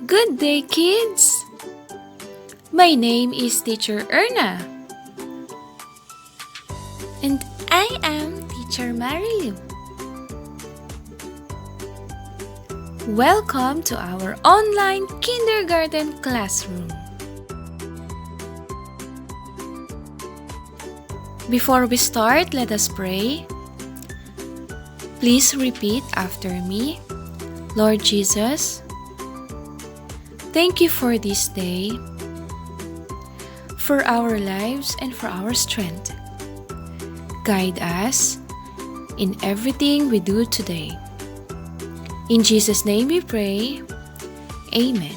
Good day, kids! My name is Teacher Erna. And I am Teacher Marilu. Welcome to our online kindergarten classroom. Before we start, let us pray. Please repeat after me. Lord Jesus, thank you for this day, for our lives and for our strength. Guide us in everything we do today. In Jesus' name we pray. Amen.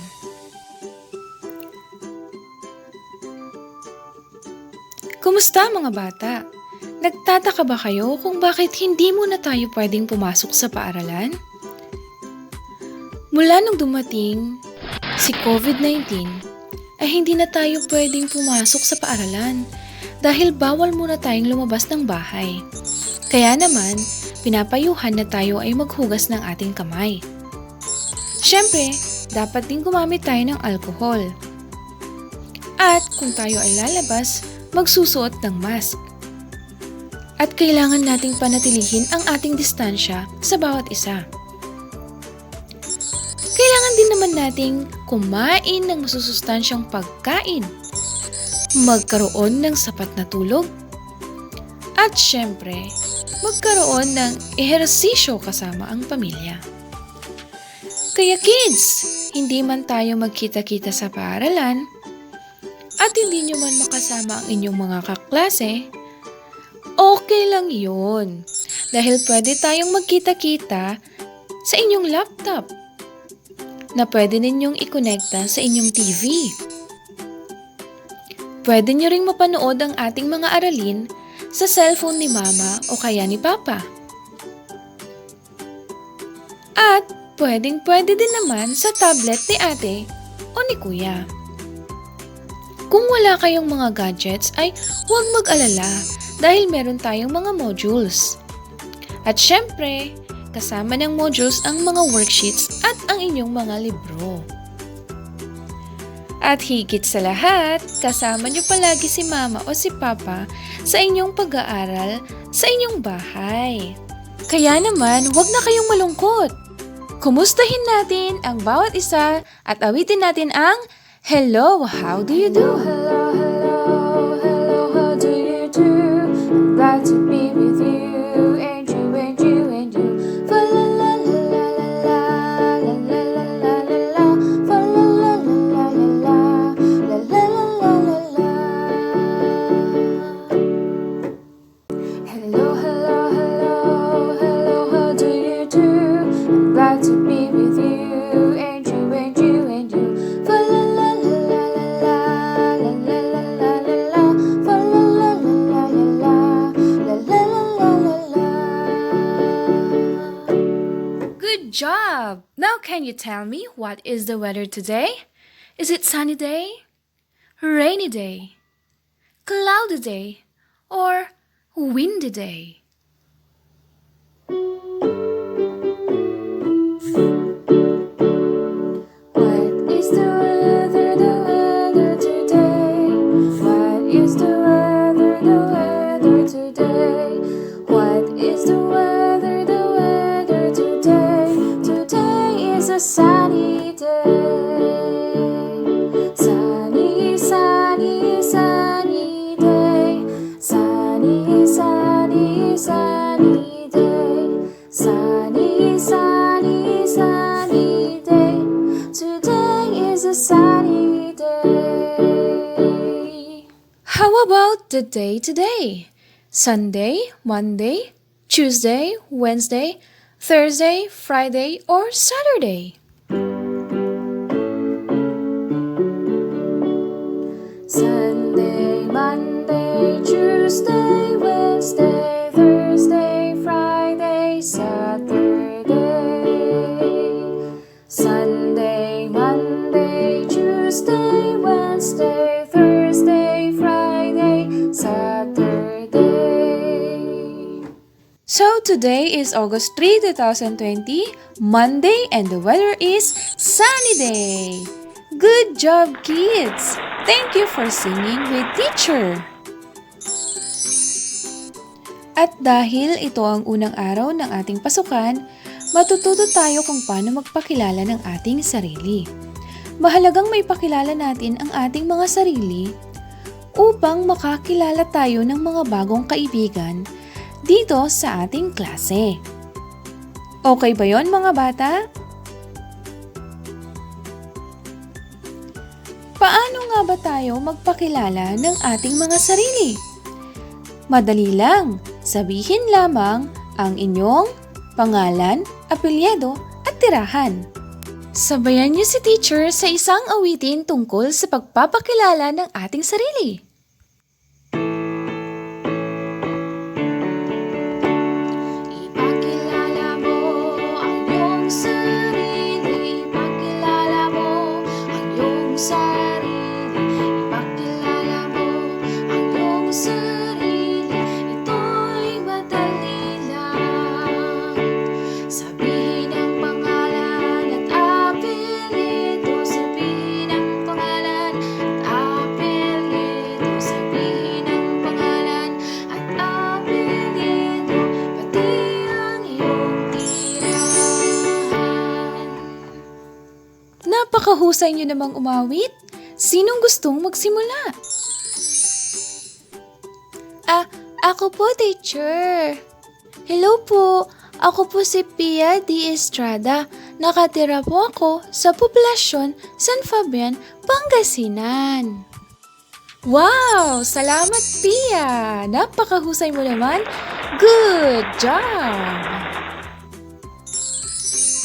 Kumusta mga bata? Nagtataka ba kayo kung bakit hindi muna tayo pwedeng pumasok sa paaralan? Mula nung dumating si COVID-19, ay hindi na tayo pwedeng pumasok sa paaralan dahil bawal muna tayong lumabas ng bahay. Kaya naman, pinapayuhan na tayo ay maghugas ng ating kamay. Siyempre, dapat din gumamit tayo ng alkohol. At kung tayo ay lalabas, magsusuot ng mask. At kailangan nating panatilihin ang ating distansya sa bawat isa. Kailangan din naman nating kumain ng masusustansyang pagkain, magkaroon ng sapat na tulog, at syempre, magkaroon ng ehersisyo kasama ang pamilya. Kaya kids, hindi man tayo magkita-kita sa paaralan, at hindi nyo man makasama ang inyong mga kaklase, okay lang yun. Dahil pwede tayong magkita-kita sa inyong laptop, na pwede ninyong ikonekta sa inyong TV. Pwede nyo ring mapanood ang ating mga aralin sa cellphone ni Mama o kaya ni Papa. At pwede din naman sa tablet ni Ate o ni Kuya. Kung wala kayong mga gadgets ay huwag mag-alala dahil meron tayong mga modules. At syempre, kasama ng modules ang mga worksheets at ang inyong mga libro. At higit sa lahat, kasama niyo palagi si Mama o si Papa sa inyong pag-aaral sa inyong bahay. Kaya naman, huwag na kayong malungkot. Kumustahin natin ang bawat isa at awitin natin ang Hello, how do you do? Hello, hello, hello, how do you do? I'm glad to be with you, and you, and you, and you. Fa la la la la la la la la la la la. Fa la la la la la la la la la la. Hello, hello, hello, hello, how do you do? I'm glad to be with you, and you, and you, and you. Fa la la la la la la la la la la la. Fa la la la la la la la la la la. Good job! Now can you tell me what is the weather today? Is it sunny day, rainy day, cloudy day, or windy day? What is the weather today? What is the weather today? What is the weather today? Today is a sunny day. Sunny, sunny, sunny day. Sunny, sunny, sunny day. Sunny, sunny, sunny day. Today is a sunny day. How about the day today? Sunday, Monday, Tuesday, Wednesday, Thursday, Friday, or Saturday? Sunday, Monday, Tuesday, Wednesday, Thursday, Friday, Saturday. Sunday, Monday, Tuesday, Wednesday. Wednesday, Thursday, Friday, Saturday. So today is August 3, 2020, Monday, and the weather is sunny day. Good job, kids! Thank you for singing with teacher. At dahil ito ang unang araw ng ating pasukan, matututo tayo kung paano magpakilala ng ating sarili. Mahalagang may pakilala natin ang ating mga sarili upang makakilala tayo ng mga bagong kaibigan dito sa ating klase. Okay ba yon mga bata? Paano nga ba tayo magpakilala ng ating mga sarili? Madali lang, sabihin lamang ang inyong pangalan, apelyido at tirahan. Sabayan niyo si teacher sa isang awitin tungkol sa pagpapakilala ng ating sarili. Ipakilala mo ang iyong sarili. Ipakilala mo ang iyong sarili. Ipakilala mo ang iyong sarili. Ito'y madali lang. Sabihin ang pangalan at apelyido. Sabihin ang pangalan at apelyido. Sabihin ang pangalan at apelyido. Pati ang iyong tirahan. Napakahusay niyo namang umawit. Sinong gustong magsimula? Ako po, teacher. Hello po. Ako po si Pia D. Estrada. Nakatira po ako sa poblasyon San Fabian, Pangasinan. Wow! Salamat, Pia! Napakahusay mo naman. Good job!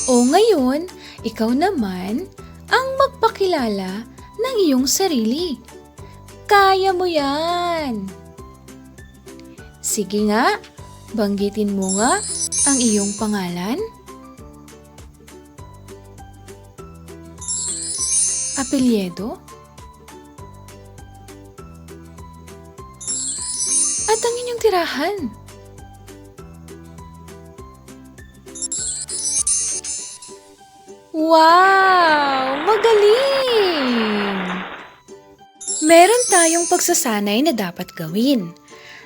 O ngayon, ikaw naman ang magpakilala ng iyong sarili. Kaya mo yan! Sige nga, banggitin mo nga ang iyong pangalan, apelyido, at ang inyong tirahan. Wow! Magaling! Meron tayong pagsasanay na dapat gawin.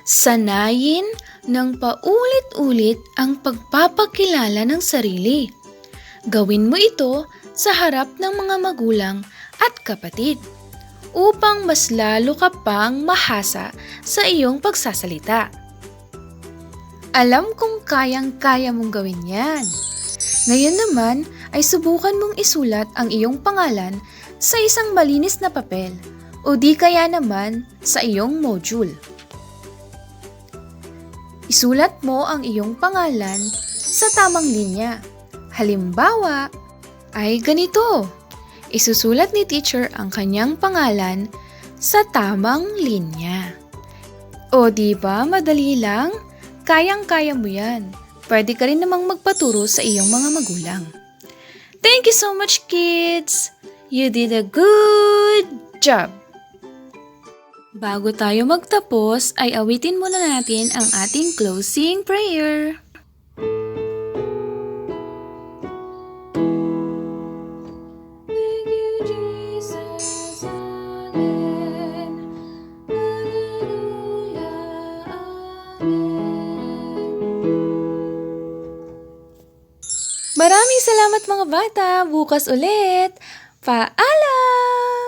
Sanayin ng paulit-ulit ang pagpapakilala ng sarili. Gawin mo ito sa harap ng mga magulang at kapatid upang mas lalo ka pang mahasa sa iyong pagsasalita. Alam kong kayang-kaya mong gawin yan. Ngayon naman ay subukan mong isulat ang iyong pangalan sa isang malinis na papel o di kaya naman sa iyong module. Isulat mo ang iyong pangalan sa tamang linya. Halimbawa, ay ganito. Isusulat ni teacher ang kanyang pangalan sa tamang linya. O di ba madali lang? Kayang-kaya mo yan. Pwede ka rin namang magpaturo sa iyong mga magulang. Thank you so much, kids! You did a good job! Bago tayo magtapos, ay awitin muna natin ang ating closing prayer. Thank you, Jesus. Amen. Hallelujah. Amen. Maraming salamat mga bata! Bukas ulit! Paalam!